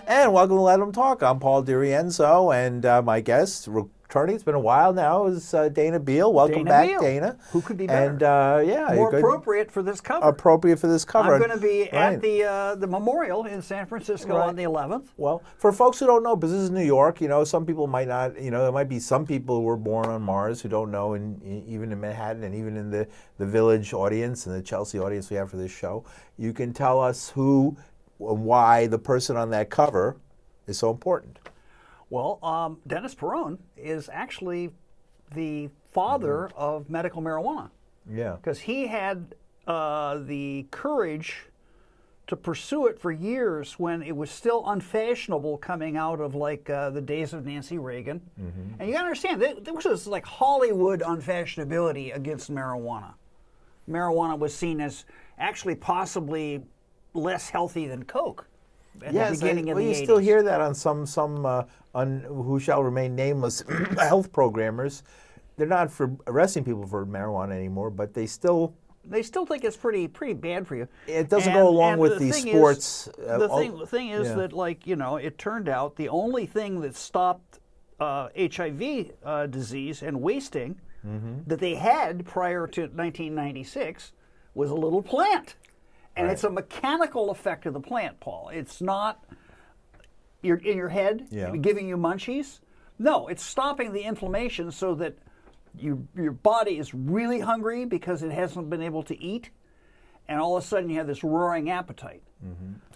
And welcome to Let 'Em Talk. I'm Paul DiRienzo, and my guest, returning, it's been a while now, is Dana Beal. Welcome back, Beal. Dana. Who could be better? And yeah, more good. appropriate for this cover. Appropriate for this cover. I'm going to be at Right. the memorial in San Francisco on the 11th. Well, for folks who don't know, because this is New York, some people might not, there might be some people who were born on Mars who don't know, even in Manhattan and even in the Village audience and the Chelsea audience we have for this show. You can tell us who and why the person on that cover is so important. Well, Dennis Peron is actually the father of medical marijuana. Yeah. Because he had the courage to pursue it for years when it was still unfashionable, coming out of like the days of Nancy Reagan. And you got to understand, there was like Hollywood unfashionability against marijuana. Marijuana was seen as actually possibly less healthy than Coke at the beginning of the 80s. You still hear that on some who shall remain nameless health programmers. They're not for arresting people for marijuana anymore, but they still think it's pretty bad for you. It doesn't go along with the sports. The thing is that, like, it turned out the only thing that stopped HIV disease and wasting that they had prior to 1996 was a little plant. And it's a mechanical effect of the plant, Paul. It's not you're in your head giving you munchies. No, it's stopping the inflammation so that your body is really hungry because it hasn't been able to eat, and all of a sudden you have this roaring appetite.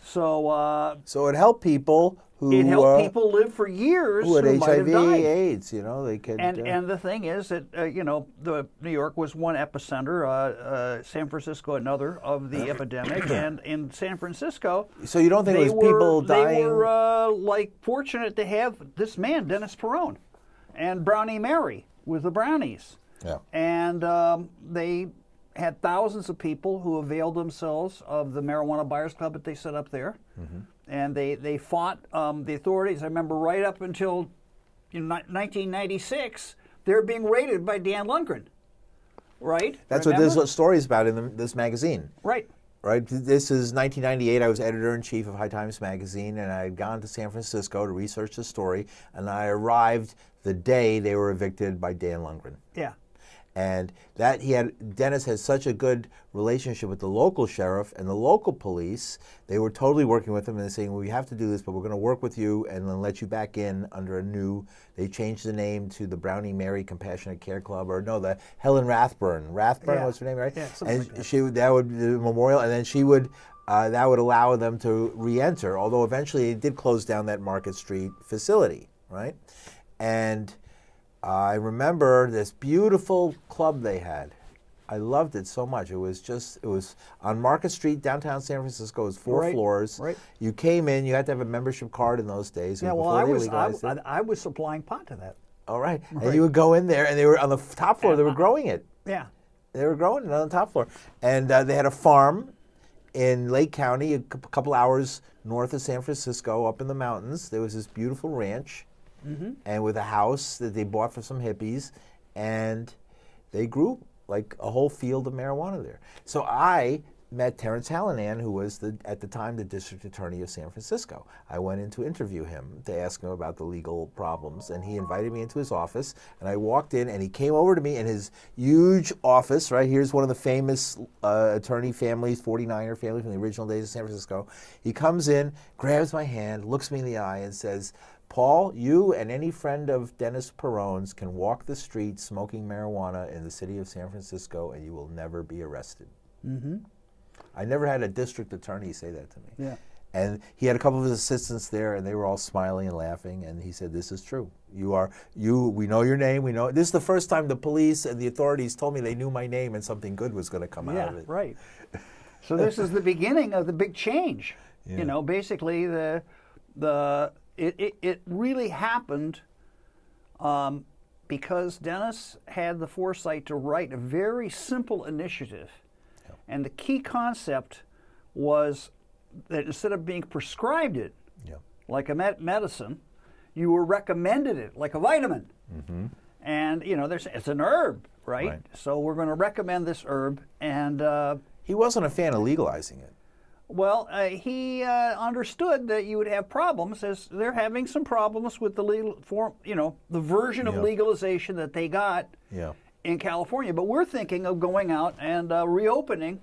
So it helped people who live for years who had might have HIV, died. AIDS. They could. And the thing is that the New York was one epicenter, San Francisco another of the epidemic, and in San Francisco. So you don't think it was people dying? They were fortunate to have this man, Dennis Peron, and Brownie Mary with the Brownies. Yeah. And they had thousands of people who availed themselves of the marijuana buyers club that they set up there. And they fought the authorities. I remember right up until 1996, they were being raided by Dan Lundgren. Right? That's what this story is about in this magazine. Right. Right. This is 1998. I was editor-in-chief of High Times magazine, and I had gone to San Francisco to research the story, and I arrived the day they were evicted by Dan Lundgren. Yeah. And Dennis had such a good relationship with the local sheriff and the local police. They were totally working with him and saying, we have to do this, but we're going to work with you and then let you back in under they changed the name to the Brownie Mary Compassionate Care Club, the Helen Rathburn. Rathburn was her name, right? Yeah, and like that would be the memorial, and then she would, that would allow them to re-enter, although eventually it did close down that Market Street facility, right? And I remember this beautiful club they had. I loved it so much. It was on Market Street, downtown San Francisco. It was four floors. Right. You came in, you had to have a membership card in those days. Yeah, well, I was supplying pot to that. All right. And you would go in there, and they were on the top floor, they were growing it. Yeah. They were growing it on the top floor. And they had a farm in Lake County, a couple hours north of San Francisco, up in the mountains. There was this beautiful ranch. And with a house that they bought for some hippies, and they grew like a whole field of marijuana there. So I met Terrence Hallinan, who was at the time the district attorney of San Francisco. I went in to interview him to ask him about the legal problems, and he invited me into his office, and I walked in, and he came over to me in his huge office, right? Here's one of the famous attorney families, 49er family from the original days of San Francisco. He comes in, grabs my hand, looks me in the eye, and says, Paul, you and any friend of Dennis Peron's can walk the street smoking marijuana in the city of San Francisco, and you will never be arrested. I never had a district attorney say that to me. Yeah. And he had a couple of his assistants there, and they were all smiling and laughing, and he said, this is true. We know your name, we know. This is the first time the police and the authorities told me they knew my name and something good was going to come out of it. Yeah, right. So this is the beginning of the big change. Yeah. Basically it really happened because Dennis had the foresight to write a very simple initiative. Yeah. And the key concept was that instead of being prescribed it like a medicine, you were recommended it like a vitamin. And, it's an herb, right? So we're going to recommend this herb. And he wasn't a fan of legalizing it. Well, he understood that you would have problems, as they're having some problems with the legal form, the version of legalization that they got in California. But we're thinking of going out and reopening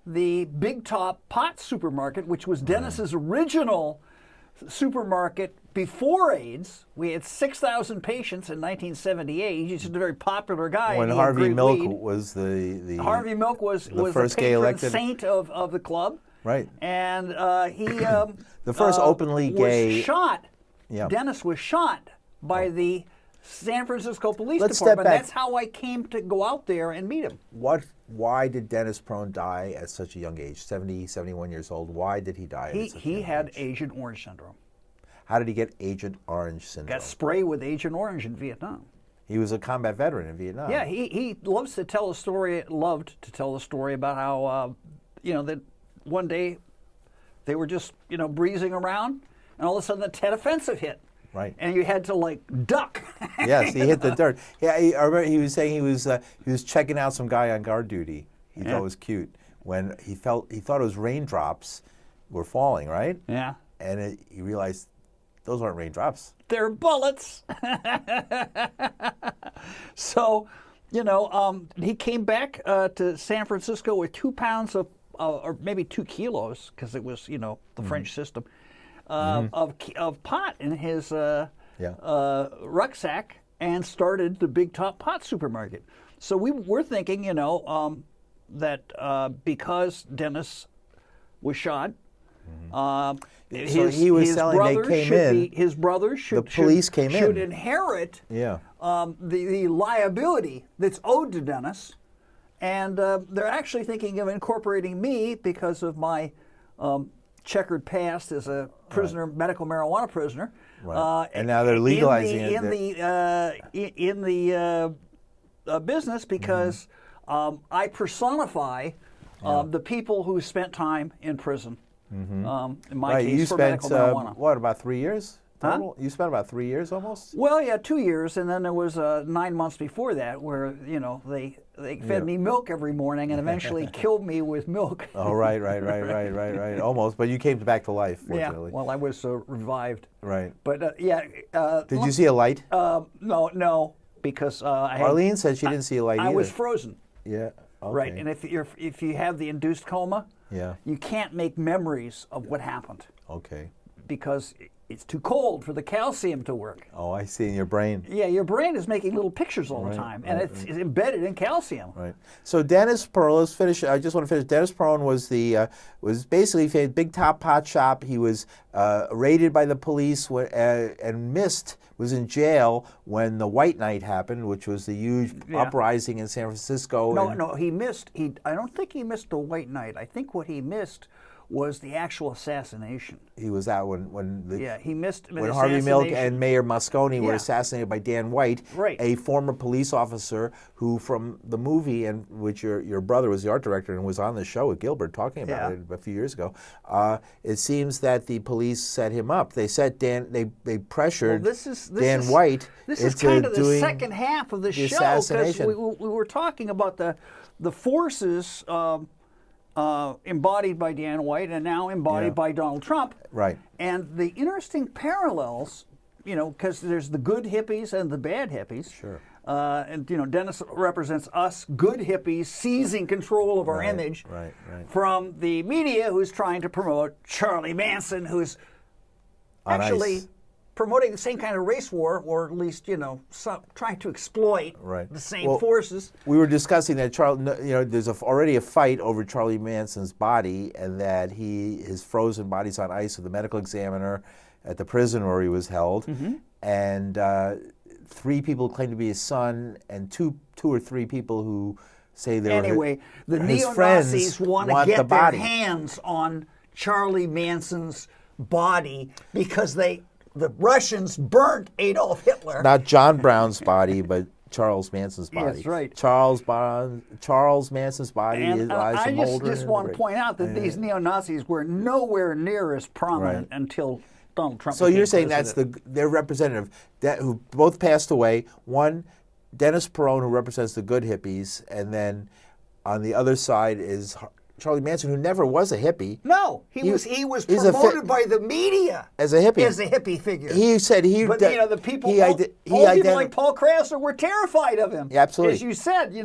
the Big Top Pot Supermarket, which was Dennis's original supermarket before AIDS. We had 6,000 patients in 1978. He's just a very popular guy. When Harvey Milk was the Harvey Milk was first the gay patron elected saint of the club. Right. And he the first openly gay was shot. Yeah. Dennis was shot by the San Francisco Police Let's step Department. back. That's how I came to go out there and meet him. Why did Dennis Peron die at such a young age, 70, 71 years old? Why did he die at such a young had age? Agent Orange syndrome. How did he get Agent Orange syndrome? Got sprayed with Agent Orange in Vietnam. He was a combat veteran in Vietnam. Yeah, he loved to tell the story about how, that one day they were just, breezing around, and all of a sudden the Tet Offensive hit. Right. And you had to, duck. Yes, he hit the dirt. Yeah, I remember he was saying he was checking out some guy on guard duty. He thought it was cute when he thought it was raindrops were falling, right? Yeah. And he realized those aren't raindrops. They're bullets. So, he came back to San Francisco with 2 pounds of, or maybe 2 kilos, because it was, the French system, of pot in his rucksack, and started the Big Top Pot Supermarket. So we were thinking, that because Dennis was shot, he was selling. They came in. His brothers should. The police came in. Should inherit. Yeah. The liability that's owed to Dennis, and they're actually thinking of incorporating me because of my checkered past as a prisoner, medical marijuana prisoner. Right. And now they're legalizing it in the business, because I personify the people who spent time in prison. In my case, you for spent medical marijuana. what, about 3 years total? Huh? You spent about 3 years almost. Well, yeah, 2 years, and then there was 9 months before that where they fed me milk every morning and eventually killed me with milk. Oh, right, almost. But you came back to life, fortunately. Yeah, well, I was revived. Right. But did you see a light? No, because Arlene said she didn't see a light either. I was frozen. Yeah. Okay. Right, and if you have the induced coma, you can't make memories of what happened. Okay. Because it's too cold for the calcium to work. Oh, I see, in your brain. Yeah, your brain is making little pictures all the time, and it's embedded in calcium. Right. So Dennis Peron, let's finish. I just want to finish. Dennis Peron was was basically a Big Top Pot shop. He was raided by the police and was in jail when the White Night happened, which was the huge uprising in San Francisco. No, he missed. I don't think he missed the White Night. I think what he missed was the actual assassination. He was out when he missed when Harvey Milk and Mayor Moscone were assassinated by Dan White, a former police officer who, from the movie, and which your brother was the art director and was on the show with Gilbert talking about it a few years ago. It seems that the police set him up. They set they pressured Dan White. This is kind of the second half of the show, because we were talking about the forces. Embodied by Dan White and now embodied by Donald Trump. Right. And the interesting parallels, because there's the good hippies and the bad hippies. Sure. And Dennis represents us good hippies seizing control of our image from the media, who's trying to promote Charlie Manson, who's actually promoting the same kind of race war, or at least, trying to exploit the same forces. We were discussing that there's already a fight over Charlie Manson's body, and that his frozen body's on ice with the medical examiner at the prison where he was held, and 3 people claim to be his son, and two or three people who say they're the neo-Nazis want to get their hands on Charlie Manson's body because the Russians burnt Adolf Hitler. Not John Brown's body, but Charles Manson's body. That's right. Charles Manson's body lies in Mulder. I just want to point out that these neo-Nazis were nowhere near as prominent until Donald Trump. So you're saying that's their representative who both passed away. One, Dennis Peron, who represents the good hippies, and then on the other side is Charlie Manson, who never was a hippie. No, he was promoted by the media as a hippie. As a hippie figure. He said But the people, people like Paul Krasner were terrified of him. Yeah, absolutely. As you said, he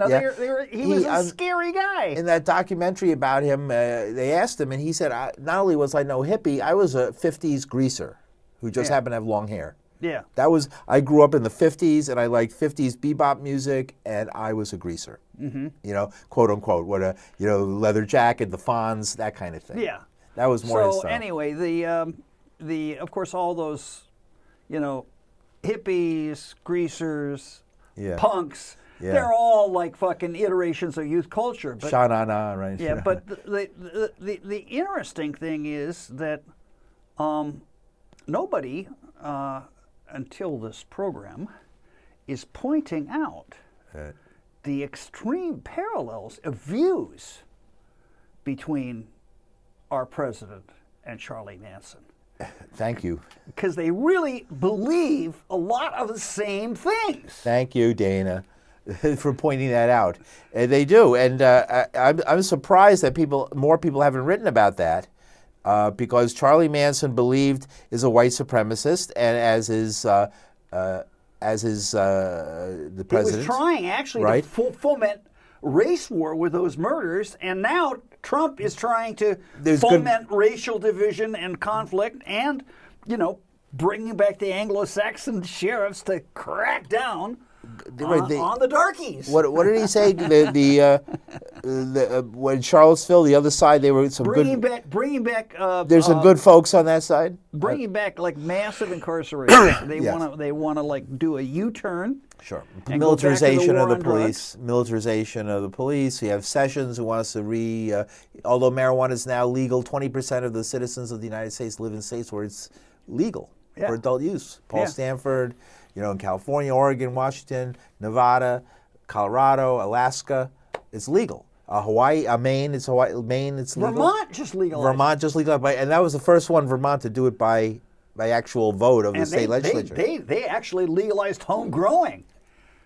was a scary guy. In that documentary about him, they asked him, and he said, "Not only was I no hippie, I was a '50s greaser who just happened to have long hair." Yeah. I grew up in the 50s, and I liked 50s bebop music, and I was a greaser. Mm-hmm. Quote unquote, leather jacket, the Fonz, that kind of thing. Yeah. That was more his So style. anyway, the of course all those, hippies, greasers, punks, they're all like fucking iterations of youth culture. But, Sha-na-na, right? Yeah, but the interesting thing is that nobody until this program is pointing out the extreme parallels of views between our president and Charlie Manson. Thank you. Because they really believe a lot of the same things. Thank you, Dana, for pointing that out. They do, and I'm surprised that more people haven't written about that. Because Charlie Manson is a white supremacist, and as is the president. He was trying actually to foment race war with those murders, and now Trump is trying to foment racial division and conflict, and bringing back the Anglo-Saxon sheriffs to crack down on the darkies. What did he say? When Charlottesville, the other side, they were bringing back. There's some good folks on that side. Bringing back like massive incarceration. They want to like do a U-turn. Sure. Militarization of the police. Militarization of the police. You have Sessions who wants to although marijuana is now legal, 20% of the citizens of the United States live in states where it's legal for adult use. Paul Stanford. In California, Oregon, Washington, Nevada, Colorado, Alaska, it's legal. Hawaii, Maine, it's legal. Vermont just legalized. Vermont just legalized, and that was the first one, Vermont, to do it by actual vote of the state legislature. They actually legalized home growing.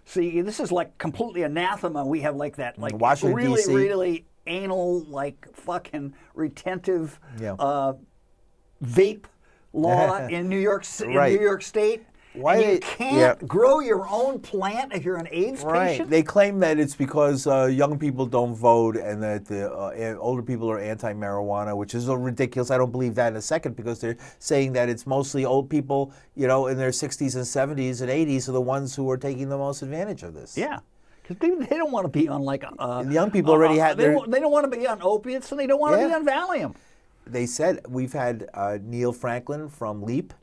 See, this is like completely anathema. We have like that, like Washington, really, D.C. really anal, like fucking retentive vape law in New York State. You can't grow your own plant if you're an AIDS patient? They claim that it's because young people don't vote and that the older people are anti-marijuana, which is ridiculous. I don't believe that in a second, because they're saying that it's mostly old people, in their 60s and 70s and 80s are the ones who are taking the most advantage of this. Yeah. Because they don't want to be on like... and the young people already had they don't want to be on opiates, and they don't want to be on Valium. They said, we've had Neil Franklin from LEAP,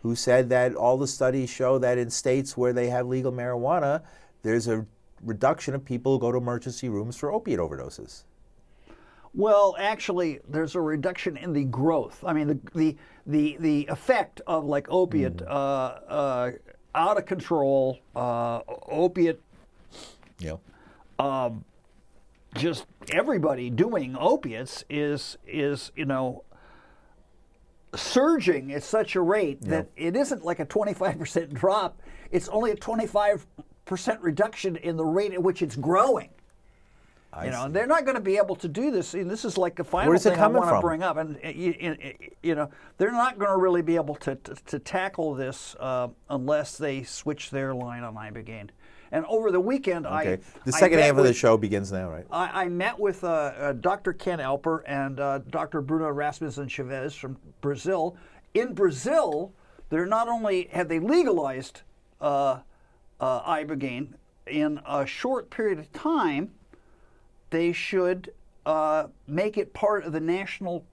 who said that all the studies show that in states where they have legal marijuana, there's a reduction of people who go to emergency rooms for opiate overdoses. Well, actually, there's a reduction in the growth. I mean, the effect of like opiate out of control, opiate. Just everybody doing opiates is surging at such a rate that it isn't like a 25% drop. It's only a 25% reduction in the rate at which it's growing. And they're not going to be able to do this. And this is like the final thing I want to bring up. And they're not going to really be able to tackle this unless they switch their line on Ibogaine. And over the weekend, the second half of the show begins now, right? I met with Dr. Ken Alper and Dr. Bruno Rasmussen Chavez from Brazil. In Brazil, they're not only have they legalized Ibogaine in a short period of time, they should make it part of the national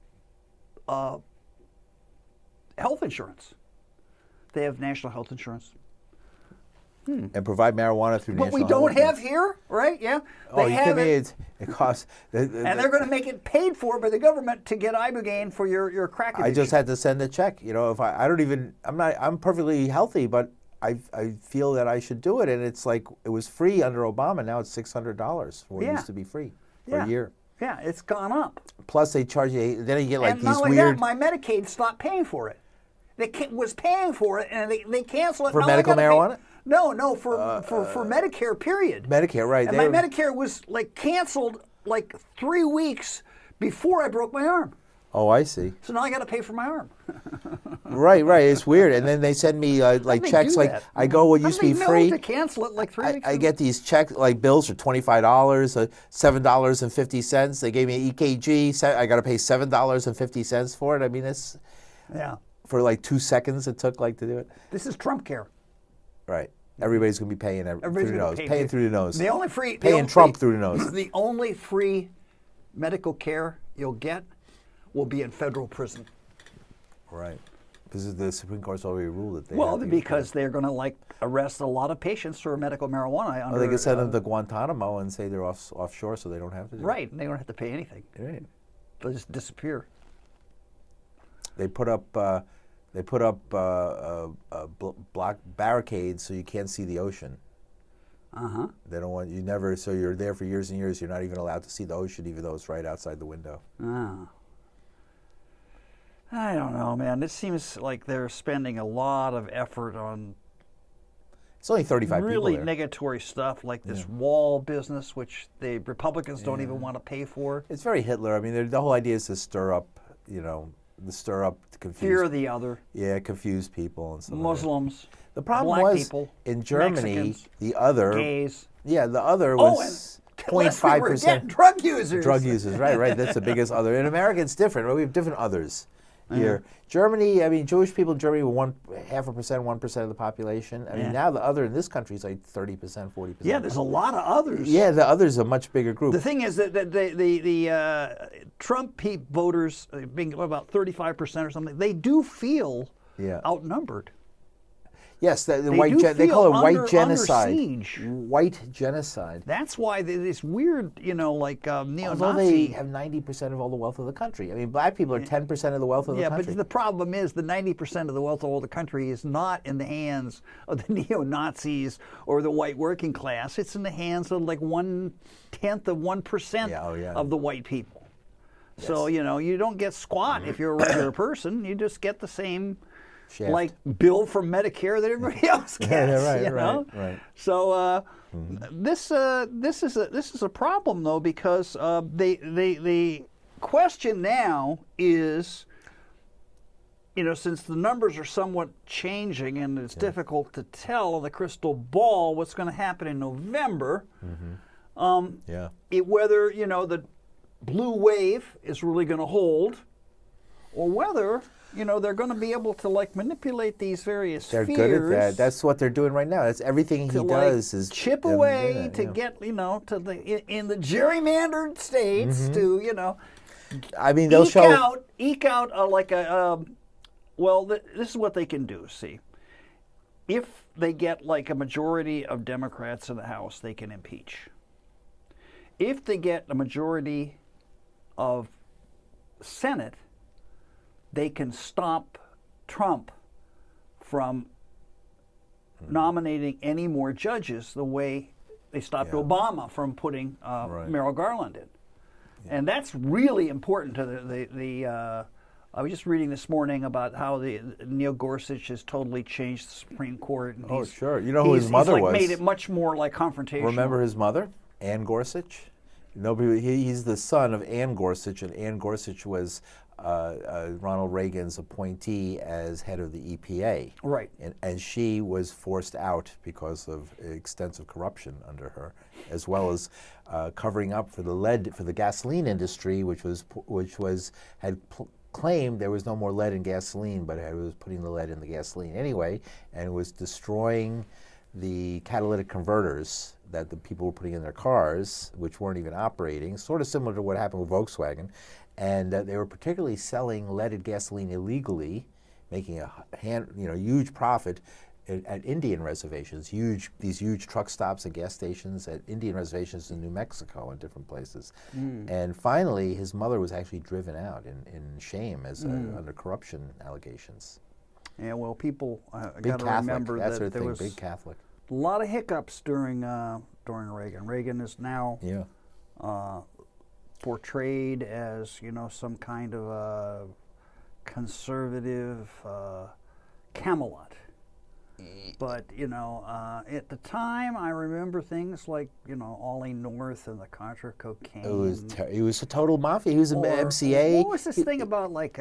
health insurance. They have national health insurance. And provide marijuana through national health. But we don't have here, right? Yeah. They have it costs. And they're going to make it paid for by the government to get Ibogaine for your crack addiction. I just had to send a check. If I'm perfectly healthy, but I feel that I should do it. And it's like, it was free under Obama. Now it's $600 where it used to be free for a year. Yeah, it's gone up. Plus they charge you, then you get like and these not only weird. That, my Medicaid stopped paying for it. They was paying for it, and they canceled it. For medical marijuana? No, for Medicare, period. Medicare, right. And my Medicare was like canceled like 3 weeks before I broke my arm. Oh, I see. So now I got to pay for my arm. Right. It's weird. And then they send me like checks. Like I go, what used to be free. To cancel it like 3 weeks ago? I get these checks, like bills for $25, $7.50. They gave me an EKG. I got to pay $7.50 for it. I mean, it's for like 2 seconds it took like to do it. This is Trump care. Right. Everybody's going to be paying through the nose. Paying through the nose. The only free paying Trump through the nose. The only free medical care you'll get will be in federal prison. Right. Because the Supreme Court's already ruled that they because they're going to arrest a lot of patients for medical marijuana. They can send them to Guantanamo and say they're offshore, so they don't have to do Right. They don't have to pay anything. Right. They'll just disappear. They put up block barricades so you can't see the ocean. They don't want you never. So you're there for years and years. You're not even allowed to see the ocean, even though it's right outside the window. I don't know, man. It seems like they're spending a lot of effort on. It's only 35 really people there. Negatory stuff like this wall business, which the Republicans don't even want to pay for. It's very Hitler. I mean, the whole idea is to stir up, to confuse. Fear of the other. Yeah, confuse people and stuff. Muslims. The problem black was people, in Germany, Mexicans, the other. gays. Yeah, the other was 0.5%. Drug users. Drug users, right. That's the biggest other. In America, it's different. Right? We have different others here. Germany, I mean, Jewish people in Germany were 1% of the population. I mean, now the other in this country is like 30%, 40%. Yeah, there's a lot of others. Yeah, the others are a much bigger group. The thing is that the Trump voters, being about 35% or something, they do feel outnumbered. Yes, they call it white genocide. Under siege. White genocide. That's why this weird, neo-Nazi. Although they have 90% of all the wealth of the country. I mean, black people are 10% of the wealth of the country. Yeah, but the problem is the 90% of the wealth of all the country is not in the hands of the neo-Nazis or the white working class. It's in the hands of like 1/10 of 1% of the white people. Yes. So, you don't get squat if you're a regular person. You just get the same... like bill from Medicare that everybody else gets. Right. So this is a problem though, because the question now is, since the numbers are somewhat changing and it's difficult to tell on the crystal ball what's going to happen in November. Whether the blue wave is really going to hold, or whether they're going to be able to manipulate these various fears. They're good at that. That's what they're doing right now. That's everything he does is chip away to get to the in the gerrymandered states to I mean, they'll eke out this is what they can do. See, if they get a majority of Democrats in the House, they can impeach. If they get a majority of Senate, they can stop Trump from nominating any more judges the way they stopped Obama from putting Merrick Garland in. And that's really important to the I was just reading this morning about how Neil Gorsuch has totally changed the Supreme Court. And sure. You know who his mother was? Made it much more confrontational. Remember his mother, Ann Gorsuch? He's the son of Ann Gorsuch, and Ann Gorsuch was Ronald Reagan's appointee as head of the EPA. Right. And she was forced out because of extensive corruption under her, as well as covering up for the gasoline industry, which had claimed there was no more lead in gasoline, but it was putting the lead in the gasoline anyway, and it was destroying the catalytic converters that the people were putting in their cars, which weren't even operating, sort of similar to what happened with Volkswagen. And they were particularly selling leaded gasoline illegally, making a huge profit at Indian reservations, these huge truck stops and gas stations at Indian reservations in New Mexico and different places. And finally, his mother was actually driven out in shame under corruption allegations. Yeah, well, people got to remember that there was big Catholic. A lot of hiccups during Reagan. Reagan is now portrayed as some kind of a conservative Camelot. But, at the time, I remember things like, Ollie North and the Contra cocaine. He was a total mafia. He was an MCA. What was this thing about, like...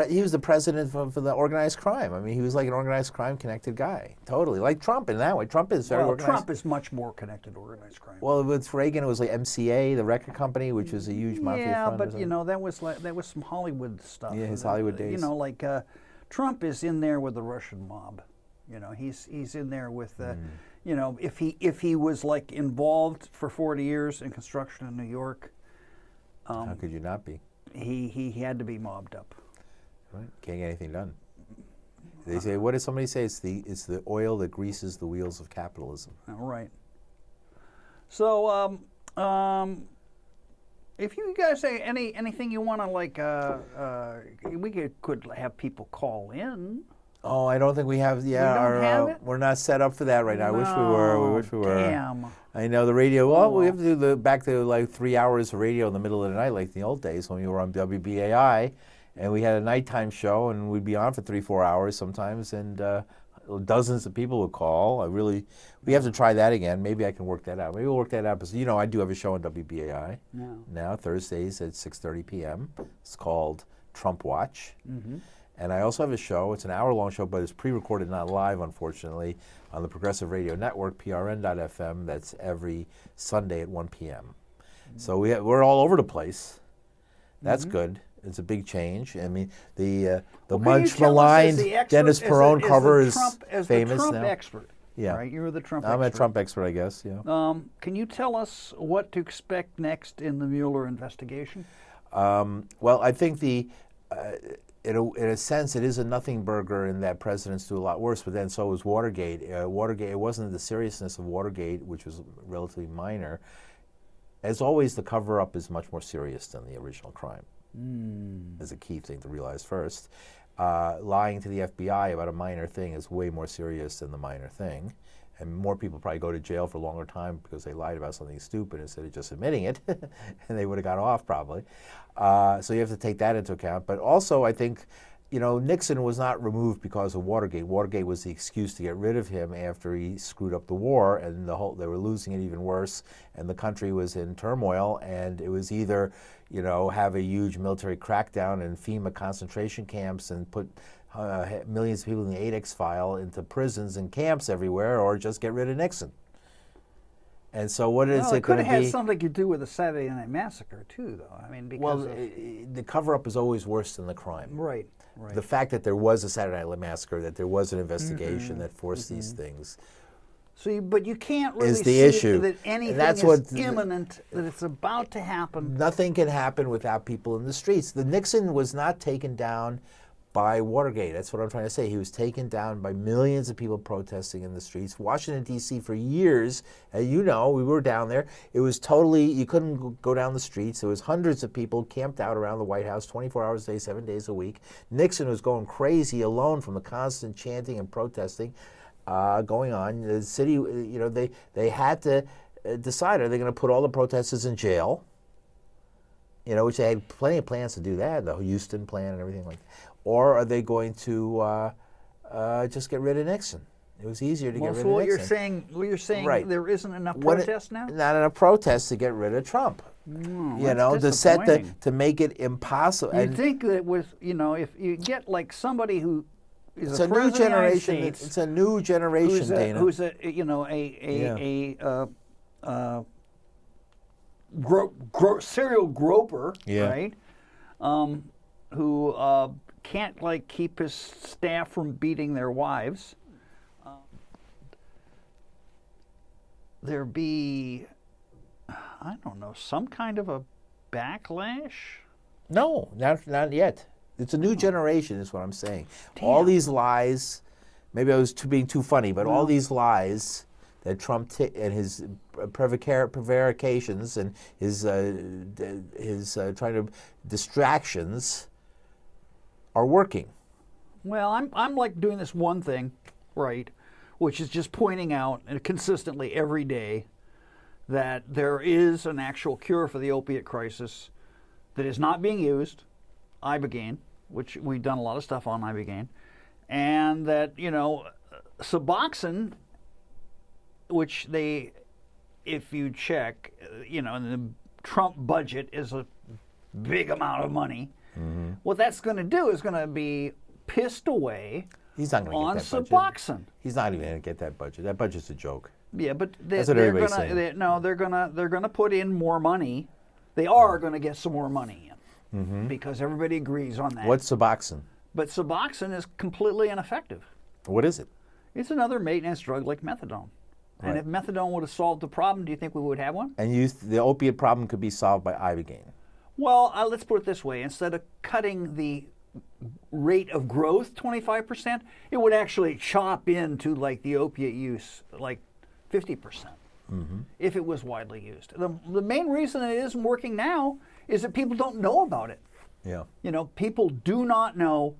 he was the president for the organized crime. I mean, he was like an organized crime connected guy. Totally. Like Trump in that way. Trump is very organized. Trump is much more connected to organized crime. Well, with Reagan, it was like MCA, the record company, which was a huge mafia fund. Yeah, but, that was some Hollywood stuff. Yeah, his Hollywood days. Trump is in there with the Russian mob. He's in there with, if he was like involved for 40 years in construction in New York. How could you not be? He had to be mobbed up. Right. Can't get anything done. They say, what did somebody say? It's the oil that greases the wheels of capitalism. All right. So, if you guys say anything you want to we could have people call in. Oh, I don't think we have. Yeah, we're not set up for that right now. I wish we were. We wish we were. Damn. I know the radio. Well, we have to do back to like 3 hours of radio in the middle of the night, like in the old days when we were on WBAI, and we had a nighttime show, and we'd be on for 3-4 hours sometimes, and dozens of people would call. We have to try that again. Maybe I can work that out. Maybe we'll work that out. Because I do have a show on WBAI now Thursdays at 6:30 p.m. It's called Trump Watch. Mm-hmm. And I also have a show. It's an hour-long show, but it's pre-recorded, not live, unfortunately, on the Progressive Radio Network, prn.fm. That's every Sunday at 1 p.m. Mm-hmm. So we're all over the place. That's good. It's a big change. I mean, the much maligned Dennis Peron cover is famous now. As the Trump expert, right? You're the Trump expert. I'm a Trump expert, I guess, yeah. Can you tell us what to expect next in the Mueller investigation? Well, I think in a sense, it is a nothing burger in that presidents do a lot worse, but then so was Watergate. Watergate, it wasn't the seriousness of Watergate, which was relatively minor. As always, the cover-up is much more serious than the original crime. Is a key thing to realize first. Lying to the FBI about a minor thing is way more serious than the minor thing. And more people probably go to jail for a longer time because they lied about something stupid instead of just admitting it, and they would have got off probably. So you have to take that into account. But also, I think, Nixon was not removed because of Watergate. Watergate was the excuse to get rid of him after he screwed up the war, and they were losing it even worse, and the country was in turmoil, and it was either, have a huge military crackdown and FEMA concentration camps and put millions of people in the 8X file into prisons and camps everywhere, or just get rid of Nixon. And so what is it going to be? It could have had something to do with the Saturday Night Massacre, too, though. I mean, because the cover-up is always worse than the crime. Right. The fact that there was a Saturday Night Massacre, that there was an investigation that forced these things. But you can't really is the see issue. That anything is imminent, that it's about to happen. Nothing can happen without people in the streets. The Nixon was not taken down by Watergate. That's what I'm trying to say. He was taken down by millions of people protesting in the streets. Washington, D.C. for years, we were down there. It was totally, you couldn't go down the streets. There was hundreds of people camped out around the White House 24 hours a day, 7 days a week. Nixon was going crazy alone from the constant chanting and protesting going on. The city, they had to decide, are they going to put all the protesters in jail? Which they had plenty of plans to do that, the Houston plan and everything like that. Or are they going to just get rid of Nixon? It was easier to get rid of Nixon. What you're saying, right. There isn't enough protest now? Not enough protest to get rid of Trump. To make it impossible. You'd think that if you get like somebody who is a new generation. It's a new generation, Dana. Who's a serial groper, right? Who can't keep his staff from beating their wives. There be, I don't know, some kind of a backlash? No, not yet. It's a new generation, is what I'm saying. Damn. All these lies, maybe I was being too funny, but all these lies that Trump and his prevarications and his trying to distractions are working. Well, I'm like doing this one thing, right, which is just pointing out consistently every day that there is an actual cure for the opiate crisis that is not being used, Ibogaine, which we've done a lot of stuff on Ibogaine, and that, Suboxone, which they, if you check, you know, the Trump budget is a big amount of money. Mm-hmm. What that's going to do is going to be pissed away. He's not going to get that Suboxone. Budget. He's not even going to get that budget. That budget's a joke. Yeah, but that's what everybody's saying. They're gonna put in more money. They are going to get some more money in because everybody agrees on that. What's Suboxone? But Suboxone is completely ineffective. What is it? It's another maintenance drug like methadone. Right. And if methadone would have solved the problem, do you think we would have one? And the opiate problem could be solved by Ibogaine. Well, let's put it this way: instead of cutting the rate of growth 25%, it would actually chop into like the opiate use like 50%. If it was widely used. The main reason it isn't working now is that people don't know about it. Yeah. You know, people do not know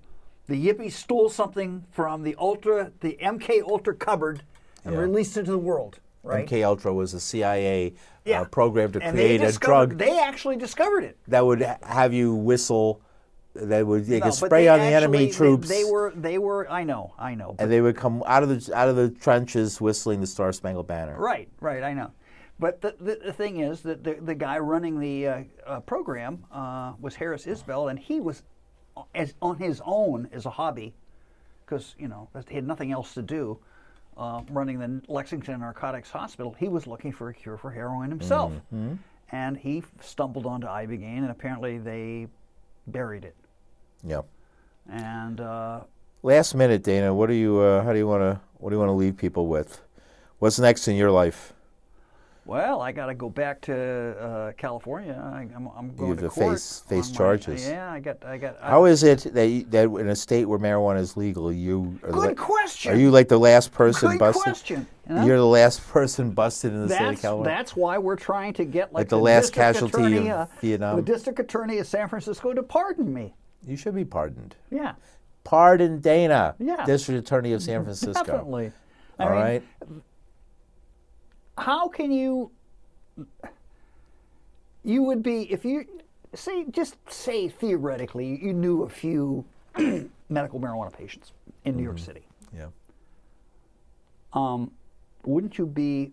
the yippies stole something from the MK Ultra cupboard and released it to the world. Right? MK Ultra was a CIA program to create a drug. They actually discovered it. That would have you whistle. They could spray on the enemy troops. They were. I know. And they would come out of the trenches whistling the Star Spangled Banner. Right. I know. But the thing is that the guy running the program was Harris Isbell, and he was on his own as a hobby, because he had nothing else to do. Running the Lexington Narcotics Hospital, he was looking for a cure for heroin himself, and he stumbled onto Ibogaine, and apparently they buried it. Yeah. And last minute, Dana, what do you want to leave people with? What's next in your life? Well, I got to go back to California. I'm going to court. Face charges. Yeah, I got. How is it that in a state where marijuana is legal, Good question. Are you like the last person busted? Good question. You're the last person busted in the state of California. That's why we're trying to get like the last casualty of Vietnam. The district attorney of San Francisco to pardon me. You should be pardoned. Yeah. Pardon Dana. Yeah. District attorney of San Francisco. Definitely. All right. How can you would be, if you say theoretically you knew a few medical marijuana patients in New York City. Yeah. Wouldn't you be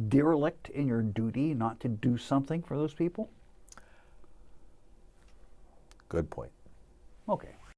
derelict in your duty not to do something for those people? Good point. Okay.